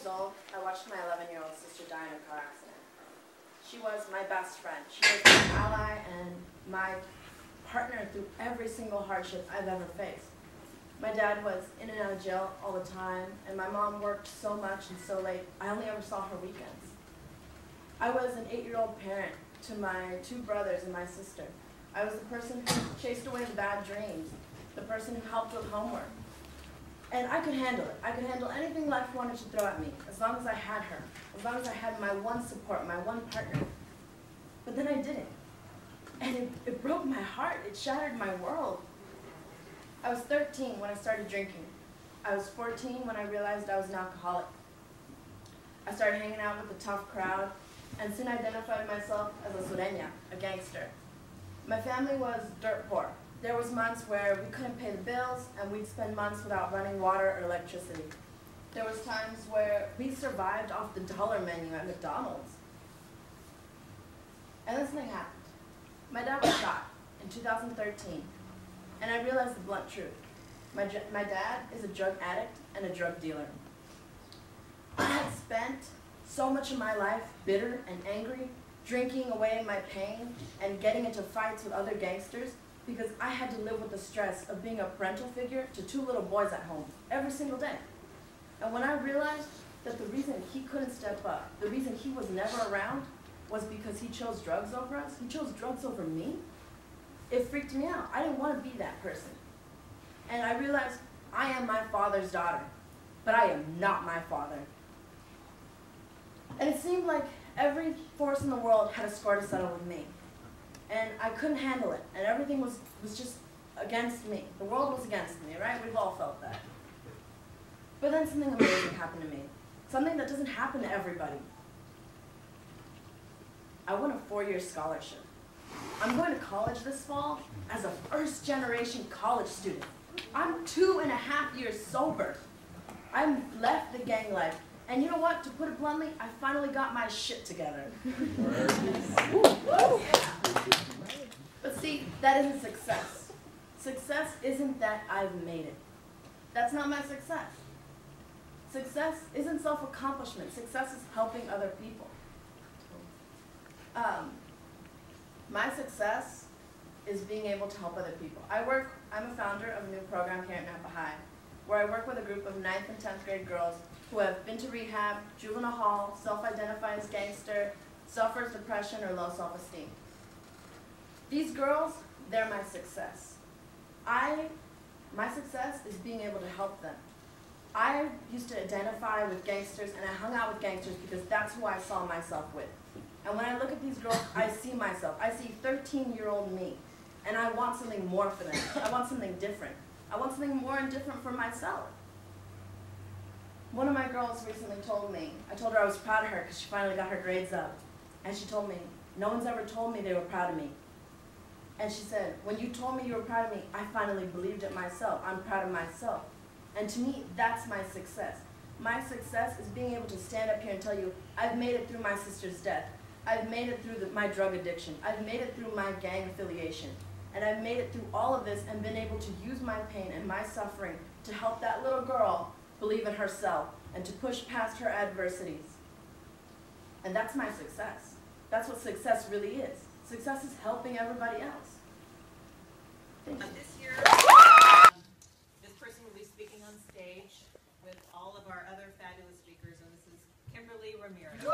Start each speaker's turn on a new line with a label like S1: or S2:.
S1: years old, I watched my 11-year-old sister die in a car accident. She was my best friend. She was my ally and my partner through every single hardship I've ever faced. My dad was in and out of jail all the time, and my mom worked so much and so late, I only ever saw her weekends. I was an 8-year-old parent to my 2 brothers and my sister. I was the person who chased away the bad dreams, the person who helped with homework. And I could handle it. I could handle anything life wanted to throw at me, as long as I had her, as long as I had my one support, my one partner. But then I didn't. And it broke my heart. It shattered my world. I was 13 when I started drinking. I was 14 when I realized I was an alcoholic. I started hanging out with a tough crowd, and soon identified myself as a sureña, a gangster. My family was dirt poor. There was months where we couldn't pay the bills, and we'd spend months without running water or electricity. There was times where we survived off the dollar menu at McDonald's. And then something happened. My dad was shot in 2013, and I realized the blunt truth. My dad is a drug addict and a drug dealer. I had spent so much of my life bitter and angry, drinking away my pain and getting into fights with other gangsters because I had to live with the stress of being a parental figure to 2 little boys at home every single day. And when I realized that the reason he couldn't step up, the reason he was never around, was because he chose drugs over us, he chose drugs over me, it freaked me out. I didn't want to be that person. And I realized I am my father's daughter, but I am not my father. And it seemed like every force in the world had a score to settle with me. And I couldn't handle it, and everything was just against me. The world was against me, right? We've all felt that. But then something amazing happened to me. Something that doesn't happen to everybody. I won a 4-year scholarship. I'm going to college this fall as a first-generation college student. I'm 2.5 years sober. I left the gang life. And you know what? To put it bluntly, I finally got my shit together. But see, that isn't success. Success isn't that I've made it. That's not my success. Success isn't self-accomplishment. Success is helping other people. My success is being able to help other people. I'm a founder of a new program here at Nampa High, where I work with a group of 9th and 10th grade girls who have been to rehab, juvenile hall, self-identify as gangster, suffers depression or low self-esteem. These girls, they're my success. My success is being able to help them. I used to identify with gangsters, and I hung out with gangsters because that's who I saw myself with. And when I look at these girls, I see myself. I see 13-year-old me, and I want something more for them. I want something different. I want something more and different for myself. One of my girls recently told me, I told her I was proud of her because she finally got her grades up. And she told me, no one's ever told me they were proud of me. And she said, when you told me you were proud of me, I finally believed it myself. I'm proud of myself. And to me, that's my success. My success is being able to stand up here and tell you, I've made it through my sister's death. I've made it through my drug addiction. I've made it through my gang affiliation. And I've made it through all of this and been able to use my pain and my suffering to help that little girl believe in herself and to push past her adversities. And that's my success. That's what success really is. Success is helping everybody else. Thank you.
S2: This year, this person will be speaking on stage with all of our other fabulous speakers, and this is Kimberly Ramirez.